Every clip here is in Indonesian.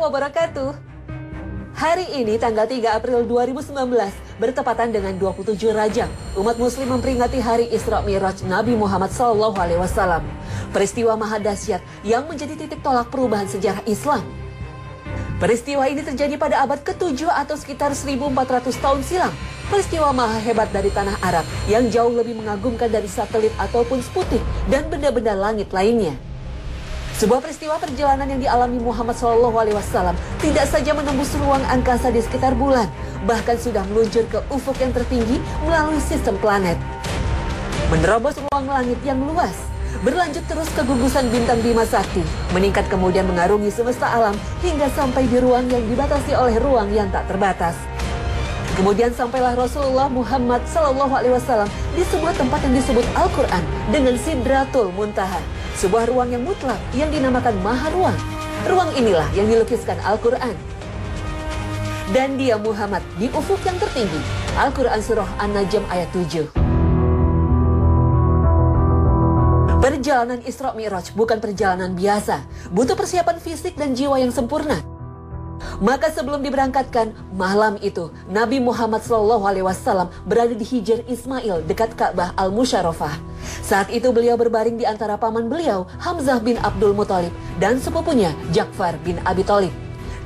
wabarakatuh. Hari ini tanggal 3 April 2019 bertepatan dengan 27 Rajab. Umat muslim memperingati hari Isra Mi'raj Nabi Muhammad SAW. Peristiwa maha dahsyat yang menjadi titik tolak perubahan sejarah Islam. Peristiwa ini terjadi pada abad ke-7 atau sekitar 1400 tahun silam. Peristiwa maha hebat dari tanah Arab yang jauh lebih mengagumkan dari satelit ataupun Sputnik dan benda-benda langit lainnya. Sebuah peristiwa perjalanan yang dialami Muhammad SAW tidak saja menembus ruang angkasa di sekitar bulan, bahkan sudah meluncur ke ufuk yang tertinggi melalui sistem planet. Menerobos ruang langit yang luas, berlanjut terus ke gugusan bintang Bima Sakti, meningkat kemudian mengarungi semesta alam hingga sampai di ruang yang dibatasi oleh ruang yang tak terbatas. Kemudian sampailah Rasulullah Muhammad SAW di sebuah tempat yang disebut Al-Quran dengan Sidratul Muntaha, sebuah ruang yang mutlak yang dinamakan Maha Ruang. Ruang inilah yang dilukiskan Al-Quran. Dan dia Muhammad di ufuk yang tertinggi. Al-Quran Surah An-Najm ayat 7. Perjalanan Isra Mi'raj bukan perjalanan biasa, butuh persiapan fisik dan jiwa yang sempurna. Maka sebelum diberangkatkan, malam itu Nabi Muhammad SAW berada di Hijr Ismail dekat Ka'bah Al-Musyarrafah. Saat itu beliau berbaring di antara paman beliau Hamzah bin Abdul Muthalib dan sepupunya Ja'far bin Abi Thalib.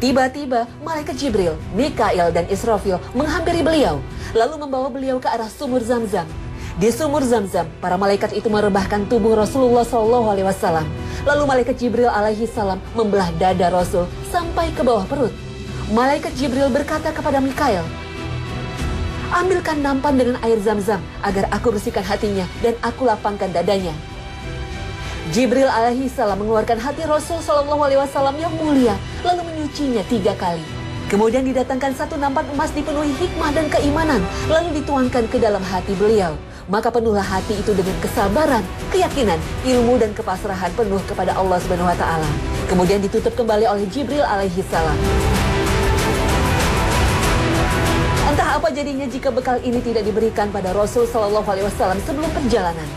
Tiba-tiba malaikat Jibril, Mikail dan Israfil menghampiri beliau, lalu membawa beliau ke arah sumur Zamzam. Di sumur Zamzam, para malaikat itu merebahkan tubuh Rasulullah SAW. Lalu malaikat Jibril alaihi salam membelah dada Rasul sampai ke bawah perut. Malaikat Jibril berkata kepada Mikail, "Ambilkan nampan dengan air Zamzam agar aku bersihkan hatinya dan aku lapangkan dadanya." Jibril alaihi salam mengeluarkan hati Rasul SAW yang mulia, lalu menyucinya 3 kali. Kemudian didatangkan satu nampan emas dipenuhi hikmah dan keimanan, lalu dituangkan ke dalam hati beliau. Maka penuhlah hati itu dengan kesabaran, keyakinan, ilmu dan kepasrahan penuh kepada Allah Subhanahu wa taala. Kemudian ditutup kembali oleh Jibril alaihi salam. Entah apa jadinya jika bekal ini tidak diberikan pada Rasul sallallahu alaihi wasallam sebelum perjalanan.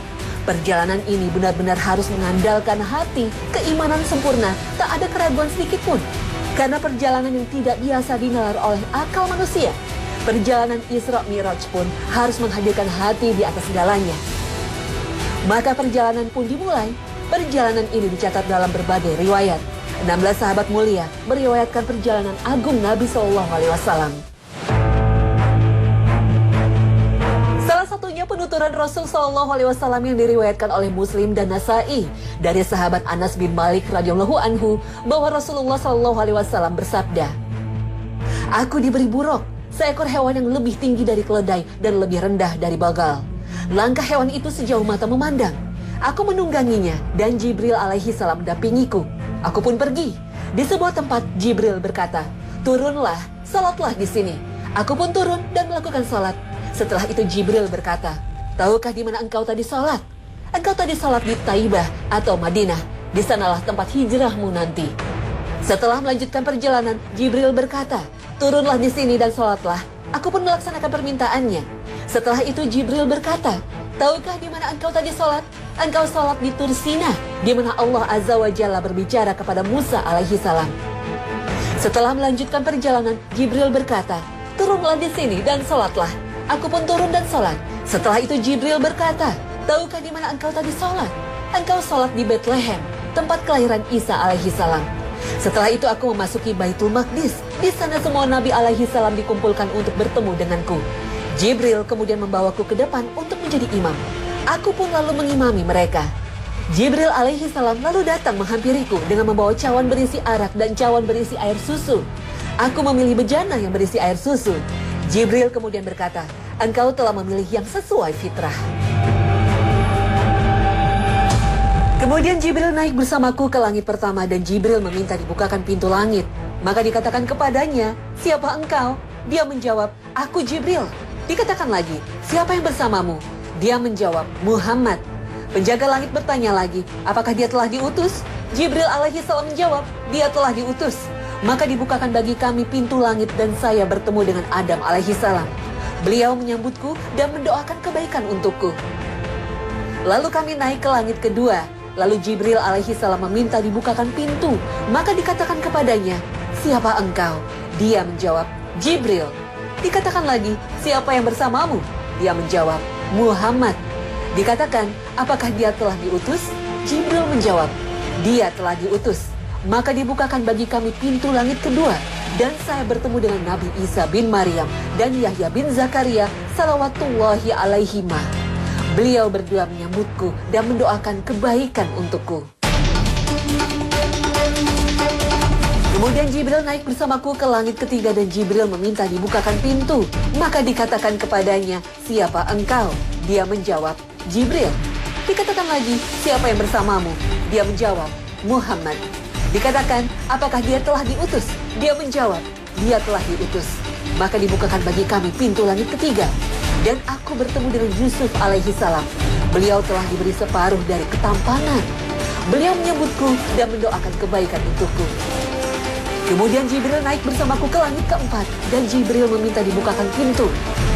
Perjalanan ini benar-benar harus mengandalkan hati, keimanan sempurna, tak ada keraguan sedikit pun. Karena perjalanan yang tidak biasa dinalar oleh akal manusia. Perjalanan Isra Mi'raj pun harus menghadirkan hati di atas segalanya. Maka perjalanan pun dimulai. Perjalanan ini dicatat dalam berbagai riwayat. 16 sahabat mulia meriwayatkan perjalanan agung Nabi SAW. Salah satunya penuturan Rasul SAW yang diriwayatkan oleh Muslim dan Nasa'i dari sahabat Anas bin Malik radhiyallahu anhu bahwa Rasulullah SAW bersabda, "Aku diberi buruk, seekor hewan yang lebih tinggi dari keledai dan lebih rendah dari bagal. Langkah hewan itu sejauh mata memandang. Aku menungganginya dan Jibril alaihi salam mendampingiku. Aku pun pergi. Di sebuah tempat Jibril berkata, 'Turunlah, salatlah di sini.' Aku pun turun dan melakukan salat. Setelah itu Jibril berkata, 'Tahukah di mana engkau tadi salat? Engkau tadi salat di Taibah atau Madinah. Di sanalah tempat hijrahmu nanti.' Setelah melanjutkan perjalanan, Jibril berkata, 'Turunlah di sini dan sholatlah.' Aku pun melaksanakan permintaannya. Setelah itu Jibril berkata, 'Tahukah di mana engkau tadi sholat? Engkau sholat di Tur Sina, di mana Allah Azza wa Jalla berbicara kepada Musa alaihi salam.' Setelah melanjutkan perjalanan, Jibril berkata, 'Turunlah di sini dan sholatlah.' Aku pun turun dan sholat. Setelah itu Jibril berkata, 'Tahukah di mana engkau tadi sholat? Engkau sholat di Bethlehem, tempat kelahiran Isa alaihi salam.' Setelah itu aku memasuki Baitul Maqdis. Di sana semua Nabi alaihi salam dikumpulkan untuk bertemu denganku. Jibril kemudian membawaku ke depan untuk menjadi imam. Aku pun lalu mengimami mereka. Jibril alaihi salam lalu datang menghampiriku dengan membawa cawan berisi arak dan cawan berisi air susu. Aku memilih bejana yang berisi air susu. Jibril kemudian berkata, 'Engkau telah memilih yang sesuai fitrah.' Kemudian Jibril naik bersamaku ke langit pertama dan Jibril meminta dibukakan pintu langit. Maka dikatakan kepadanya, 'Siapa engkau?' Dia menjawab, 'Aku Jibril.' Dikatakan lagi, 'Siapa yang bersamamu?' Dia menjawab, 'Muhammad.' Penjaga langit bertanya lagi, 'Apakah dia telah diutus?' Jibril alaihi salam menjawab, 'Dia telah diutus.' Maka dibukakan bagi kami pintu langit dan saya bertemu dengan Adam alaihi salam. Beliau menyambutku dan mendoakan kebaikan untukku. Lalu kami naik ke langit kedua. Lalu Jibril alaihi salam meminta dibukakan pintu. Maka dikatakan kepadanya, siapa engkau? Dia menjawab, Jibril. Dikatakan lagi, siapa yang bersamamu? Dia menjawab, Muhammad. Dikatakan, apakah dia telah diutus? Jibril menjawab, dia telah diutus. Maka dibukakan bagi kami pintu langit kedua, dan saya bertemu dengan Nabi Isa bin Maryam dan Yahya bin Zakaria salawatullahi alaihimah. Beliau berdua menyambutku dan mendoakan kebaikan untukku. Kemudian Jibril naik bersamaku ke langit ketiga dan Jibril meminta dibukakan pintu. Maka dikatakan kepadanya, siapa engkau? Dia menjawab, Jibril. Dikatakan lagi, siapa yang bersamamu? Dia menjawab, Muhammad. Dikatakan, apakah dia telah diutus? Dia menjawab, dia telah diutus. Maka dibukakan bagi kami pintu langit ketiga. Dan aku bertemu dengan Yusuf alaihi salam. Beliau telah diberi separuh dari ketampanan. Beliau menyambutku dan mendoakan kebaikan untukku. Kemudian Jibril naik bersamaku ke langit keempat. Dan Jibril meminta dibukakan pintu.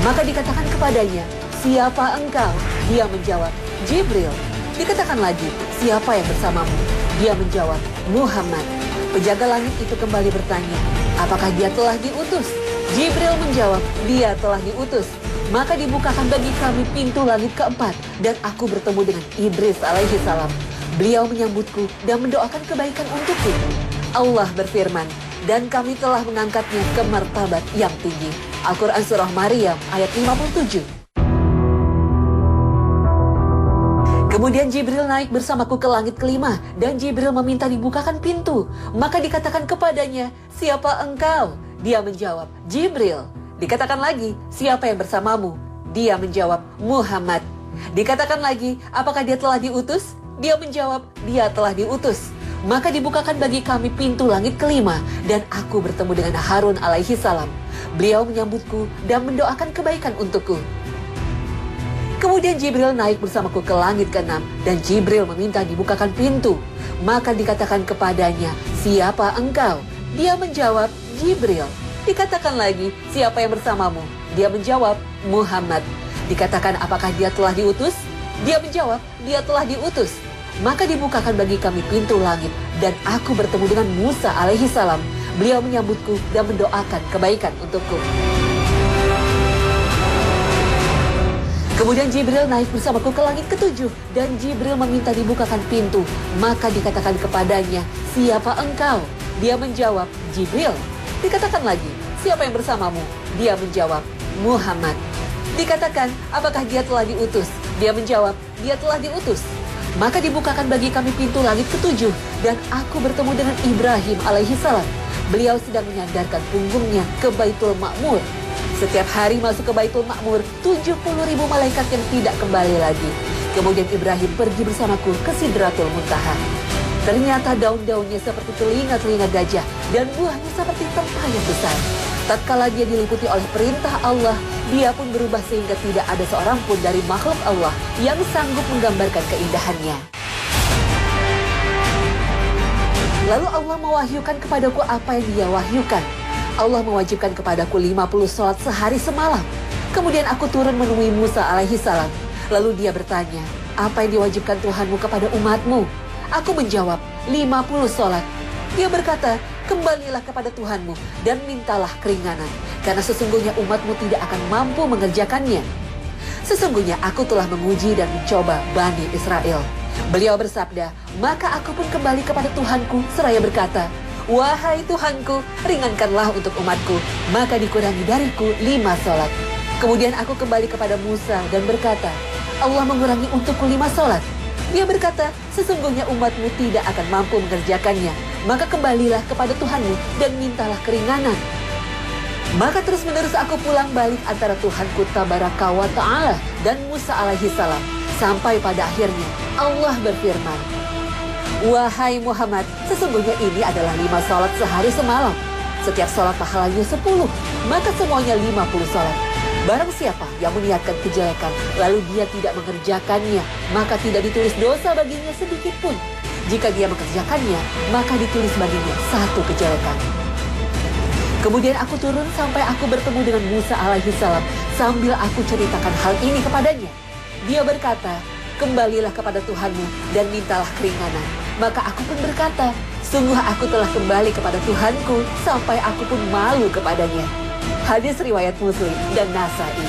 Maka dikatakan kepadanya, siapa engkau? Dia menjawab, Jibril. Dikatakan lagi, siapa yang bersamamu? Dia menjawab, Muhammad. Penjaga langit itu kembali bertanya, apakah dia telah diutus? Jibril menjawab, dia telah diutus. Maka dibukakan bagi kami pintu langit keempat, dan aku bertemu dengan Idris alaihi salam. Beliau menyambutku dan mendoakan kebaikan untukku. Allah berfirman, dan kami telah mengangkatnya ke martabat yang tinggi. Al-Quran Surah Maryam ayat 57. Kemudian Jibril naik bersamaku ke langit kelima, dan Jibril meminta dibukakan pintu. Maka dikatakan kepadanya, siapa engkau? Dia menjawab, Jibril. Dikatakan lagi, siapa yang bersamamu? Dia menjawab, Muhammad. Dikatakan lagi, apakah dia telah diutus? Dia menjawab, dia telah diutus. Maka dibukakan bagi kami pintu langit kelima, dan aku bertemu dengan Harun alaihi salam. Beliau menyambutku dan mendoakan kebaikan untukku. Kemudian Jibril naik bersamaku ke langit ke-6 dan Jibril meminta dibukakan pintu. Maka dikatakan kepadanya, siapa engkau? Dia menjawab, Jibril. Dikatakan lagi, siapa yang bersamamu? Dia menjawab, Muhammad. Dikatakan, apakah dia telah diutus? Dia menjawab, dia telah diutus. Maka dibukakan bagi kami pintu langit dan aku bertemu dengan Musa alaihi salam. Beliau menyambutku dan mendoakan kebaikan untukku. Kemudian Jibril naik bersamaku ke langit ke-7 dan Jibril meminta dibukakan pintu. Maka dikatakan kepadanya, siapa engkau? Dia menjawab, Jibril. Dikatakan lagi, siapa yang bersamamu? Dia menjawab, Muhammad. Dikatakan, apakah dia telah diutus? Dia menjawab, dia telah diutus. Maka dibukakan bagi kami pintu langit ke-7 dan aku bertemu dengan Ibrahim alaihi salam. Beliau sedang menyandarkan punggungnya ke Baitul Ma'mur. Setiap hari masuk ke Baitul Ma'mur 70.000 malaikat yang tidak kembali lagi. Kemudian Ibrahim pergi bersamaku ke Sidratul Muntaha. Ternyata daun-daunnya seperti telinga-telinga gajah dan buahnya seperti tempayan besar. Tatkala dia diliputi oleh perintah Allah, dia pun berubah sehingga tidak ada seorang pun dari makhluk Allah yang sanggup menggambarkan keindahannya. Lalu Allah mewahyukan kepadaku apa yang dia wahyukan. Allah mewajibkan kepadaku 50 sholat sehari semalam. Kemudian aku turun menemui Musa alaihi salam. Lalu dia bertanya, apa yang diwajibkan Tuhanmu kepada umatmu? Aku menjawab, 50 sholat. Dia berkata, kembalilah kepada Tuhanmu dan mintalah keringanan. Karena sesungguhnya umatmu tidak akan mampu mengerjakannya. Sesungguhnya aku telah menguji dan mencoba Bani Israel. Beliau bersabda, maka aku pun kembali kepada Tuhanku seraya berkata, wahai Tuhanku, ringankanlah untuk umatku. Maka dikurangi dariku 5 sholat. Kemudian aku kembali kepada Musa dan berkata, Allah mengurangi untukku 5 sholat. Dia berkata, sesungguhnya umatmu tidak akan mampu mengerjakannya. Maka kembalilah kepada Tuhanmu dan mintalah keringanan. Maka terus menerus aku pulang balik antara Tuhanku Tabaraka wa Ta'ala dan Musa alaihi salam. Sampai pada akhirnya Allah berfirman, wahai Muhammad, sesungguhnya ini adalah 5 sholat sehari semalam. Setiap sholat pahalanya 10, maka semuanya 50 sholat. Barang siapa yang meniatkan kejelekan, lalu dia tidak mengerjakannya, maka tidak ditulis dosa baginya sedikit pun. Jika dia mengerjakannya, maka ditulis baginya 1 kejelekan. Kemudian aku turun sampai aku bertemu dengan Musa alaihi salam sambil aku ceritakan hal ini kepadanya. Dia berkata, kembalilah kepada Tuhanmu dan mintalah keringanan. Maka aku pun berkata, Sungguh aku telah kembali kepada Tuhanku sampai aku pun malu kepadanya. Hadis riwayat Muslim dan Nasa'i.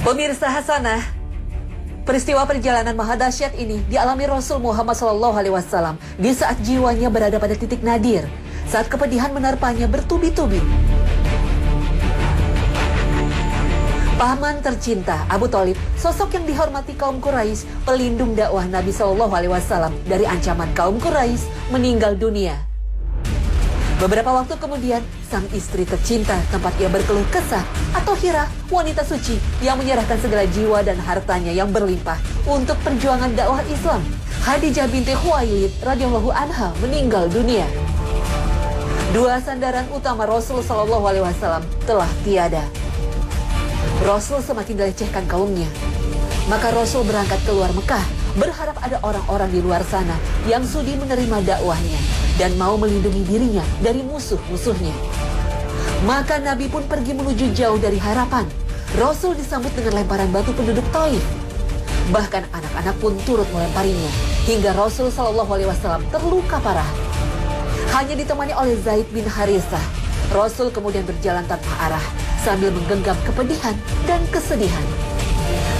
Pemirsa Hasanah, peristiwa perjalanan maha dahsyat ini dialami Rasul Muhammad SAW di saat jiwanya berada pada titik nadir, saat kepedihan menerpanya bertubi-tubi. Paman tercinta Abu Thalib, sosok yang dihormati kaum Quraisy, pelindung dakwah Nabi SAW dari ancaman kaum Quraisy, meninggal dunia. Beberapa waktu kemudian, sang istri tercinta tempat ia berkeluh kesah atau Hira, wanita suci yang menyerahkan segala jiwa dan hartanya yang berlimpah untuk perjuangan dakwah Islam, Khadijah binti Khuwailid radhiyallahu anha, meninggal dunia. Dua sandaran utama Rasul SAW telah tiada. Rasul semakin dilecehkan kaumnya. Maka Rasul berangkat keluar Mekah, berharap ada orang-orang di luar sana yang sudi menerima dakwahnya dan mau melindungi dirinya dari musuh-musuhnya. Maka Nabi pun pergi menuju jauh dari harapan. Rasul disambut dengan lemparan batu penduduk Taif. Bahkan anak-anak pun turut melemparinya, hingga Rasul SAW terluka parah. Hanya ditemani oleh Zaid bin Harithah, Rasul kemudian berjalan tanpa arah sambil menggenggam kepedihan dan kesedihan.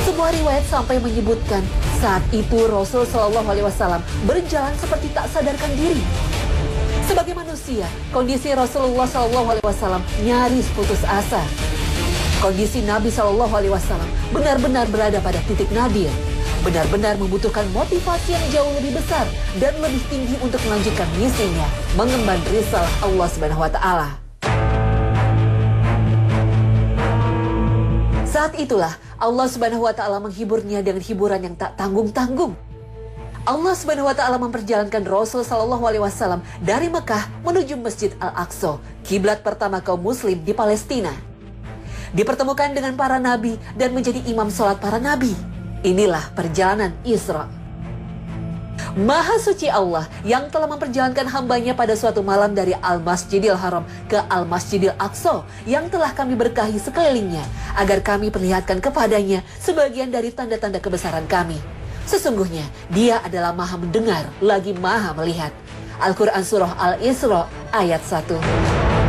Sebuah riwayat sampai menyebutkan saat itu Rasul SAW berjalan seperti tak sadarkan diri. Sebagai manusia, kondisi Rasulullah SAW nyaris putus asa. Kondisi Nabi SAW benar-benar berada pada titik nadir, benar-benar membutuhkan motivasi yang jauh lebih besar dan lebih tinggi untuk melanjutkan misinya, mengemban risalah Allah Subhanahu wa Ta'ala. Saat itulah Allah Subhanahu wa Ta'ala menghiburnya dengan hiburan yang tak tanggung-tanggung. Allah Subhanahu wa Ta'ala memperjalankan Rasul SAW dari Mekah menuju Masjid Al-Aqsa, kiblat pertama kaum muslim di Palestina. Dipertemukan dengan para nabi dan menjadi imam sholat para nabi. Inilah perjalanan Isra. Maha suci Allah yang telah memperjalankan hambanya pada suatu malam dari Al-Masjidil Haram ke Al-Masjidil Aqsa yang telah kami berkahi sekelilingnya, agar kami perlihatkan kepadanya sebagian dari tanda-tanda kebesaran kami. Sesungguhnya dia adalah maha mendengar lagi maha melihat. Al-Quran Surah Al-Isra ayat 1.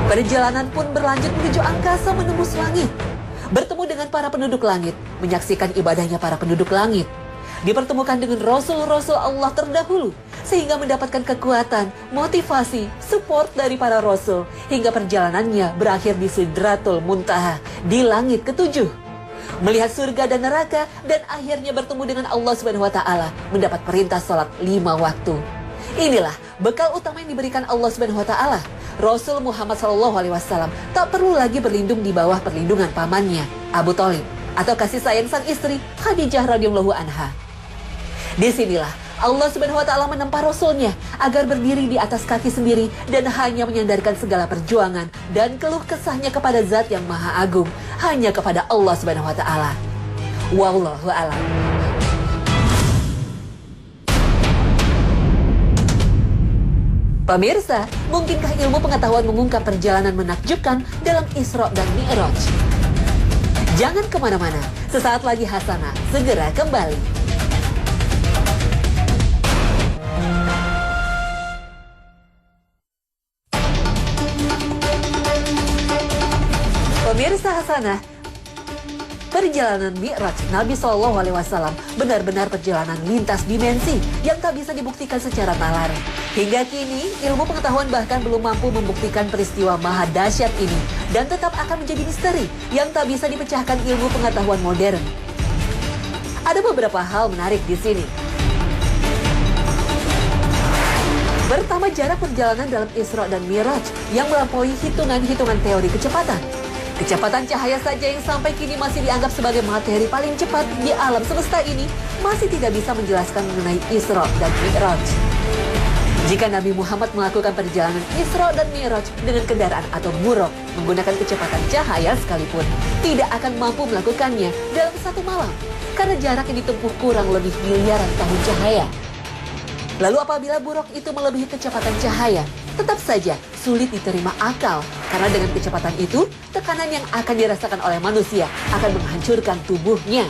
Perjalanan pun berlanjut menuju angkasa menembus langit, bertemu dengan para penduduk langit, menyaksikan ibadahnya para penduduk langit, dipertemukan dengan Rasul-Rasul Allah terdahulu, sehingga mendapatkan kekuatan, motivasi, support dari para Rasul, hingga perjalanannya berakhir di Sidratul Muntaha, di langit ketujuh. Melihat surga dan neraka, dan akhirnya bertemu dengan Allah Subhanahu wa Ta'ala, mendapat perintah salat 5 waktu. Inilah bekal utama yang diberikan Allah Subhanahu wa Ta'ala. Rasul Muhammad SAW tak perlu lagi berlindung di bawah perlindungan pamannya, Abu Thalib, atau kasih sayang sang istri, Khadijah radhiyallahu anha. Disinilah Allah Subhanahu wa Ta'ala menempa Rasulnya agar berdiri di atas kaki sendiri dan hanya menyandarkan segala perjuangan dan keluh kesahnya kepada Zat yang Maha Agung, hanya kepada Allah Subhanahu wa Ta'ala. Wallahu a'lam. Pemirsa, mungkinkah ilmu pengetahuan mengungkap perjalanan menakjubkan dalam Isra dan Mi'raj? Jangan kemana-mana, sesaat lagi Hasanah segera kembali. Pemirsa Hasanah, perjalanan Mi'raj Nabi SAW benar-benar perjalanan lintas dimensi yang tak bisa dibuktikan secara nalar. Hingga kini, ilmu pengetahuan bahkan belum mampu membuktikan peristiwa maha dahsyat ini dan tetap akan menjadi misteri yang tak bisa dipecahkan ilmu pengetahuan modern. Ada beberapa hal menarik di sini. Pertama, jarak perjalanan dalam Isra dan Mi'raj yang melampaui hitungan-hitungan teori kecepatan. Kecepatan cahaya saja yang sampai kini masih dianggap sebagai materi paling cepat di alam semesta ini masih tidak bisa menjelaskan mengenai Isra dan Mi'raj. Jika Nabi Muhammad melakukan perjalanan Isra dan Mi'raj dengan kendaraan atau buruk menggunakan kecepatan cahaya sekalipun, tidak akan mampu melakukannya dalam satu malam karena jarak yang ditempuh kurang lebih miliaran tahun cahaya. Lalu apabila buruk itu melebihi kecepatan cahaya, tetap saja sulit diterima akal karena dengan kecepatan itu, tekanan yang akan dirasakan oleh manusia akan menghancurkan tubuhnya.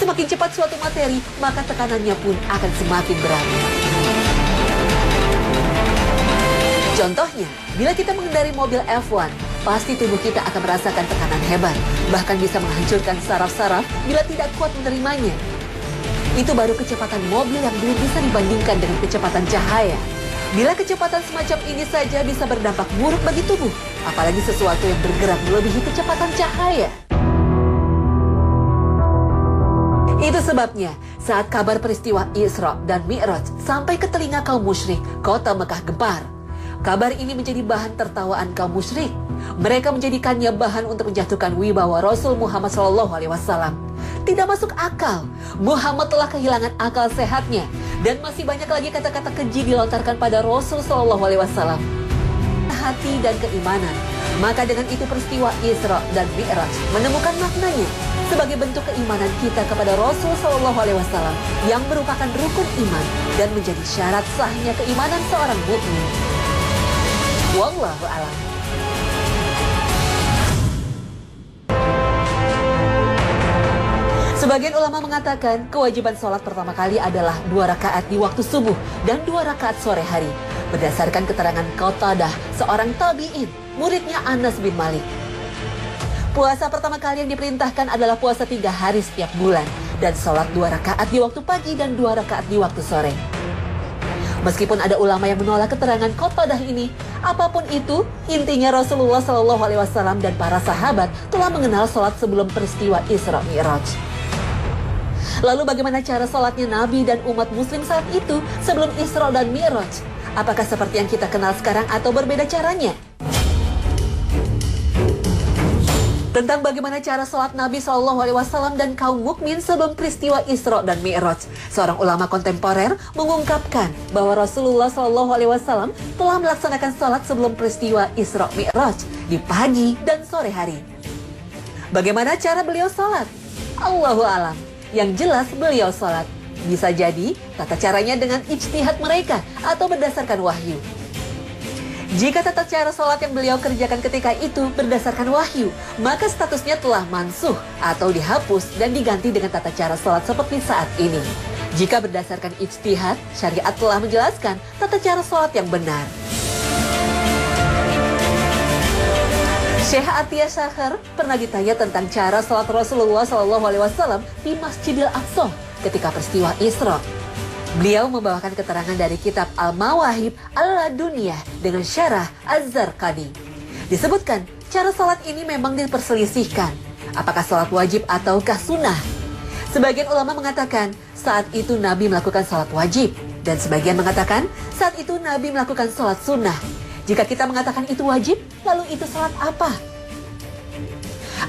Semakin cepat suatu materi, maka tekanannya pun akan semakin berat. Contohnya, bila kita mengendari mobil F1, pasti tubuh kita akan merasakan tekanan hebat, bahkan bisa menghancurkan saraf-saraf bila tidak kuat menerimanya. Itu baru kecepatan mobil yang belum bisa dibandingkan dengan kecepatan cahaya. Bila kecepatan semacam ini saja bisa berdampak buruk bagi tubuh, apalagi sesuatu yang bergerak melebihi kecepatan cahaya. Itu sebabnya saat kabar peristiwa Isra dan Mi'raj sampai ke telinga kaum musyrik, kota Mekah gempar. Kabar ini menjadi bahan tertawaan kaum musyrik. Mereka menjadikannya bahan untuk menjatuhkan wibawa Rasul Muhammad SAW. Tidak masuk akal. Muhammad telah kehilangan akal sehatnya dan masih banyak lagi kata-kata keji dilontarkan pada Rasul SAW. Hati dan keimanan. Maka dengan itu peristiwa Isra dan Mi'raj menemukan maknanya sebagai bentuk keimanan kita kepada Rasul SAW yang merupakan rukun iman dan menjadi syarat sahnya keimanan seorang mukmin. Wallahu a'lam. Sebagian ulama mengatakan kewajiban sholat pertama kali adalah 2 rakaat di waktu subuh dan 2 rakaat sore hari. Berdasarkan keterangan Qatadah, seorang tabi'in, muridnya Anas bin Malik. Puasa pertama kali yang diperintahkan adalah puasa 3 hari setiap bulan dan sholat 2 rakaat di waktu pagi dan 2 rakaat di waktu sore. Meskipun ada ulama yang menolak keterangan Qatadah ini, apapun itu, intinya Rasulullah SAW dan para sahabat telah mengenal sholat sebelum peristiwa Isra Mi'raj. Lalu bagaimana cara sholatnya Nabi dan umat muslim saat itu sebelum Isra dan Mi'raj? Apakah seperti yang kita kenal sekarang atau berbeda caranya? Tentang bagaimana cara sholat Nabi SAW dan kaum mukmin sebelum peristiwa Isra dan Mi'raj, seorang ulama kontemporer mengungkapkan bahwa Rasulullah SAW telah melaksanakan sholat sebelum peristiwa Isra Mi'raj di pagi dan sore hari. Bagaimana cara beliau sholat? Allahu a'lam. Yang jelas beliau sholat. Bisa jadi tata caranya dengan ijtihad mereka atau berdasarkan wahyu. Jika tata cara sholat yang beliau kerjakan ketika itu berdasarkan wahyu, maka statusnya telah mansuh atau dihapus dan diganti dengan tata cara sholat seperti saat ini. Jika berdasarkan ijtihad, syariat telah menjelaskan tata cara sholat yang benar. Syekh Atiyah Syahar pernah ditanya tentang cara sholat Rasulullah SAW di Masjidil Aqsa ketika peristiwa Isra. Beliau membawakan keterangan dari kitab Al-Mawahib Al-Laduniyah dengan syarah Az-Zarqadi. Disebutkan, cara sholat ini memang diperselisihkan. Apakah sholat wajib ataukah sunnah? Sebagian ulama mengatakan saat itu Nabi melakukan sholat wajib. Dan sebagian mengatakan saat itu Nabi melakukan sholat sunnah. Jika kita mengatakan itu wajib, lalu itu sholat apa?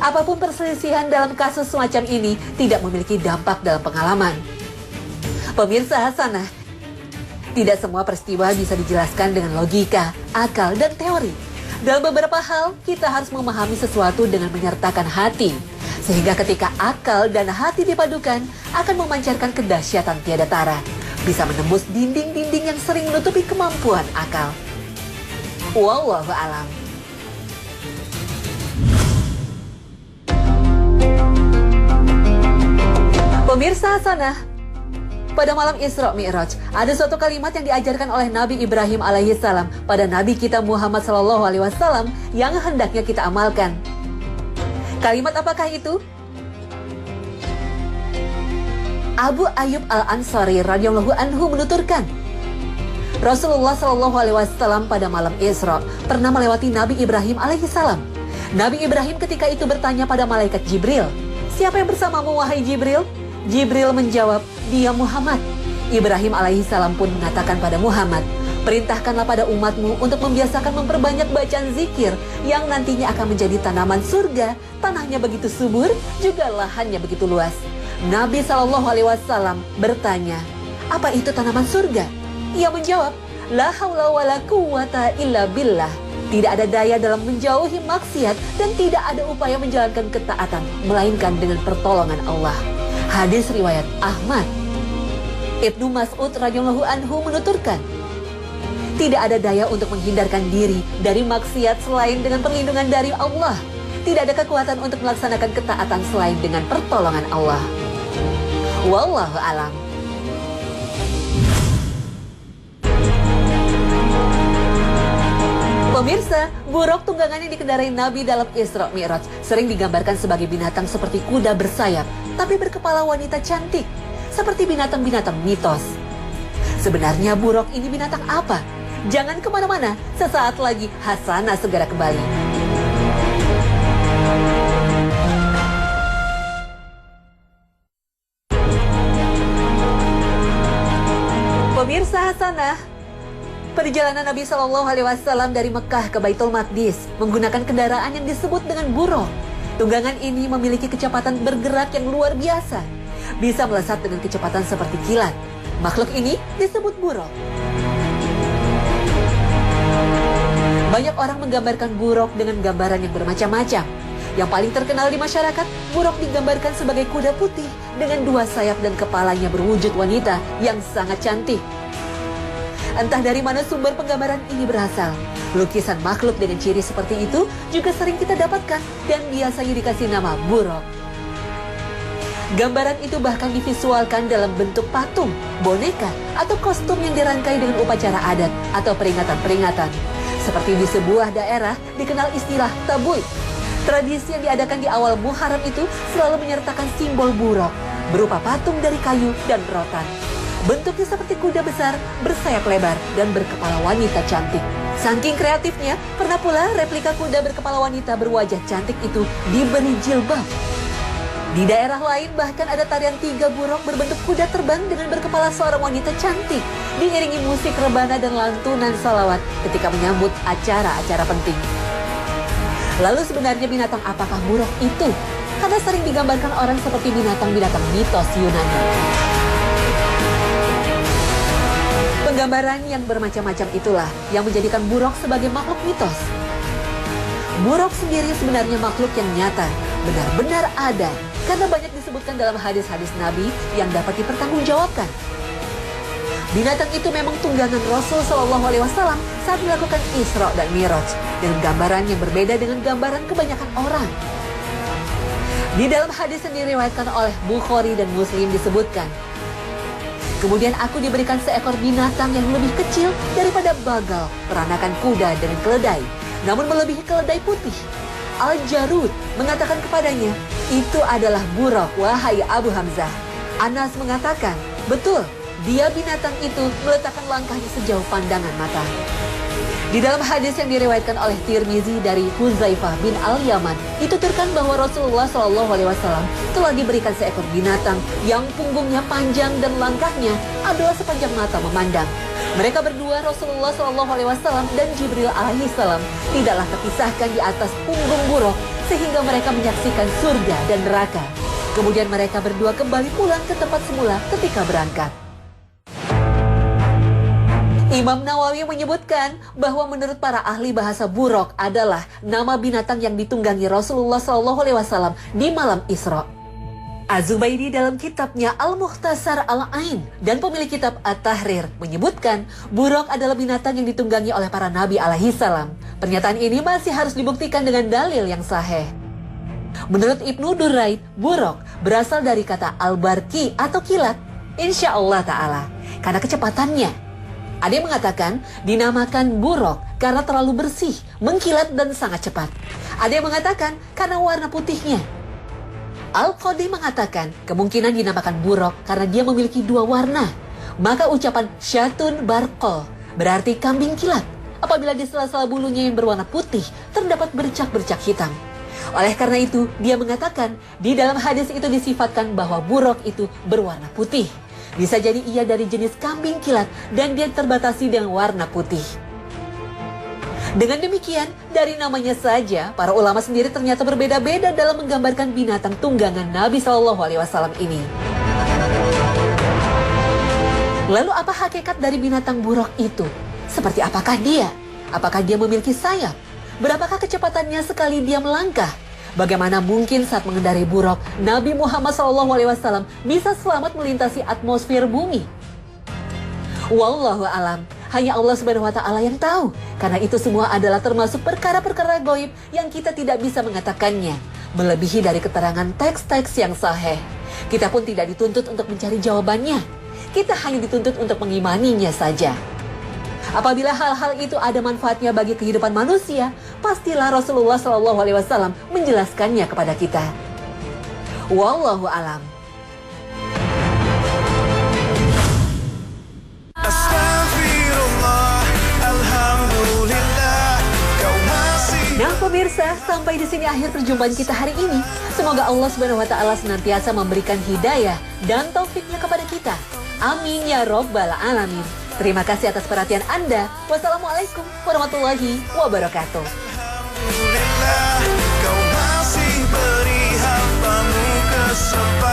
Apapun perselisihan dalam kasus semacam ini tidak memiliki dampak dalam pengalaman. Pemirsa Hasanah, tidak semua peristiwa bisa dijelaskan dengan logika, akal, dan teori. Dalam beberapa hal, kita harus memahami sesuatu dengan menyertakan hati. Sehingga ketika akal dan hati dipadukan, akan memancarkan kedahsyatan tiada tara. Bisa menembus dinding-dinding yang sering menutupi kemampuan akal. Wallahu a'lam. Pemirsa Hasanah, pada malam Isra Mi'raj, ada suatu kalimat yang diajarkan oleh Nabi Ibrahim alaihissalam pada Nabi kita Muhammad SAW yang hendaknya kita amalkan. Kalimat apakah itu? Abu Ayyub Al-Ansari radhiyallahu anhu menuturkan, Rasulullah SAW pada malam Isra pernah melewati Nabi Ibrahim alaihissalam. Nabi Ibrahim ketika itu bertanya pada malaikat Jibril, "Siapa yang bersamamu wahai Jibril?" Jibril menjawab, "Dia Muhammad." Ibrahim alaihissalam pun mengatakan pada Muhammad, "Perintahkanlah pada umatmu untuk membiasakan memperbanyak bacaan zikir yang nantinya akan menjadi tanaman surga. Tanahnya begitu subur, juga lahannya begitu luas." Nabi SAW bertanya, "Apa itu tanaman surga?" Ia menjawab, "La haula wa la quwwata illa billah." Tidak ada daya dalam menjauhi maksiat dan tidak ada upaya menjalankan ketaatan melainkan dengan pertolongan Allah. Hadis riwayat Ahmad. Ibnu Mas'ud radhiyallahu anhu menuturkan, tidak ada daya untuk menghindarkan diri dari maksiat selain dengan perlindungan dari Allah. Tidak ada kekuatan untuk melaksanakan ketaatan selain dengan pertolongan Allah. Wallahu alam. Pemirsa, buruk tunggangan yang dikendarai Nabi dalam Isra Mi'raj sering digambarkan sebagai binatang seperti kuda bersayap, tapi berkepala wanita cantik, seperti binatang-binatang mitos. Sebenarnya buruk ini binatang apa? Jangan kemana-mana, sesaat lagi Hasanah segera kembali. Pemirsa Hasanah, perjalanan Nabi Shallallahu Alaihi Wasallam dari Mekah ke Baitul Maqdis menggunakan kendaraan yang disebut dengan buruk. Tunggangan ini memiliki kecepatan bergerak yang luar biasa, bisa melesat dengan kecepatan seperti kilat. Makhluk ini disebut buruk. Banyak orang menggambarkan buruk dengan gambaran yang bermacam-macam. Yang paling terkenal di masyarakat, buruk digambarkan sebagai kuda putih dengan dua sayap dan kepalanya berwujud wanita yang sangat cantik. Entah dari mana sumber penggambaran ini berasal. Lukisan makhluk dengan ciri seperti itu juga sering kita dapatkan dan biasanya dikasih nama buruk. Gambaran itu bahkan divisualkan dalam bentuk patung, boneka, atau kostum yang dirangkai dengan upacara adat atau peringatan-peringatan. Seperti di sebuah daerah dikenal istilah tabui. Tradisi yang diadakan di awal Muharram itu selalu menyertakan simbol buruk, berupa patung dari kayu dan rotan. Bentuknya seperti kuda besar, bersayap lebar, dan berkepala wanita cantik. Saking kreatifnya, pernah pula replika kuda berkepala wanita berwajah cantik itu diberi jilbab. Di daerah lain bahkan ada tarian tiga buruk berbentuk kuda terbang dengan berkepala seorang wanita cantik, diiringi musik rebana dan lantunan salawat ketika menyambut acara-acara penting. Lalu sebenarnya binatang apakah buruk itu? Karena sering digambarkan orang seperti binatang-binatang mitos Yunani. Penggambaran yang bermacam-macam itulah yang menjadikan buruk sebagai makhluk mitos. Buruk sendiri sebenarnya makhluk yang nyata, benar-benar ada, karena banyak disebutkan dalam hadis-hadis Nabi yang dapat dipertanggungjawabkan. Binatang itu memang tunggangan Rasul Shallallahu Alaihi Wasallam saat melakukan Isra dan Mi'raj, dengan gambaran yang berbeda dengan gambaran kebanyakan orang. Di dalam hadis yang diriwayatkan oleh Bukhari dan Muslim disebutkan, kemudian aku diberikan seekor binatang yang lebih kecil daripada bagal, peranakan kuda dengan keledai, namun melebihi keledai putih. Al-Jarud mengatakan kepadanya, itu adalah buruk, wahai Abu Hamzah. Anas mengatakan, betul, dia binatang itu meletakkan langkahnya sejauh pandangan mata. Di dalam hadis yang diriwayatkan oleh Tirmizi dari Huzaifah bin Al-Yaman, dituturkan bahwa Rasulullah SAW telah diberikan seekor binatang yang punggungnya panjang dan langkahnya adalah sepanjang mata memandang. Mereka berdua, Rasulullah SAW dan Jibril alaihissalam, tidaklah terpisahkan di atas punggung buruk sehingga mereka menyaksikan surga dan neraka. Kemudian mereka berdua kembali pulang ke tempat semula ketika berangkat. Imam Nawawi menyebutkan bahwa menurut para ahli bahasa buruk adalah nama binatang yang ditunggangi Rasulullah SAW di malam Isra. Az-Zubaydi dalam kitabnya Al-Mukhtasar Al-Ain dan pemilik kitab At-Tahrir menyebutkan buruk adalah binatang yang ditunggangi oleh para nabi alaihissalam. Pernyataan ini masih harus dibuktikan dengan dalil yang sahih. Menurut Ibnu Duraid, buruk berasal dari kata al-barqi atau kilat, insya Allah Ta'ala, karena kecepatannya. Ada yang mengatakan dinamakan buruk karena terlalu bersih, mengkilat dan sangat cepat. Ada yang mengatakan karena warna putihnya. Al-Qadi mengatakan kemungkinan dinamakan buruk karena dia memiliki dua warna. Maka ucapan syatun barqo berarti kambing kilat apabila di sela-sela bulunya yang berwarna putih terdapat bercak-bercak hitam. Oleh karena itu, dia mengatakan di dalam hadis itu disifatkan bahwa buruk itu berwarna putih. Bisa jadi ia dari jenis kambing kilat dan dia terbatasi dengan warna putih. Dengan demikian, dari namanya saja, para ulama sendiri ternyata berbeda-beda dalam menggambarkan binatang tunggangan Nabi SAW ini. Lalu apa hakikat dari binatang buruk itu? Seperti apakah dia? Apakah dia memiliki sayap? Berapakah kecepatannya sekali dia melangkah? Bagaimana mungkin saat mengendarai buruk, Nabi Muhammad SAW bisa selamat melintasi atmosfer bumi? Wallahu alam, hanya Allah Subhanahu wa Ta'ala yang tahu. Karena itu semua adalah termasuk perkara-perkara gaib yang kita tidak bisa mengatakannya, melebihi dari keterangan teks-teks yang sahih. Kita pun tidak dituntut untuk mencari jawabannya. Kita hanya dituntut untuk mengimaninya saja. Apabila hal-hal itu ada manfaatnya bagi kehidupan manusia, pastilah Rasulullah SAW menjelaskannya kepada kita. Wallahu alam. Nah pemirsa, sampai di sini akhir perjumpaan kita hari ini. Semoga Allah Subhanahu wa Ta'ala senantiasa memberikan hidayah dan taufiknya kepada kita. Amin ya Rabbal Alamin. Terima kasih atas perhatian Anda. Wassalamualaikum warahmatullahi wabarakatuh. Alhamdulillah, kau masih beri hambamu kesempatan.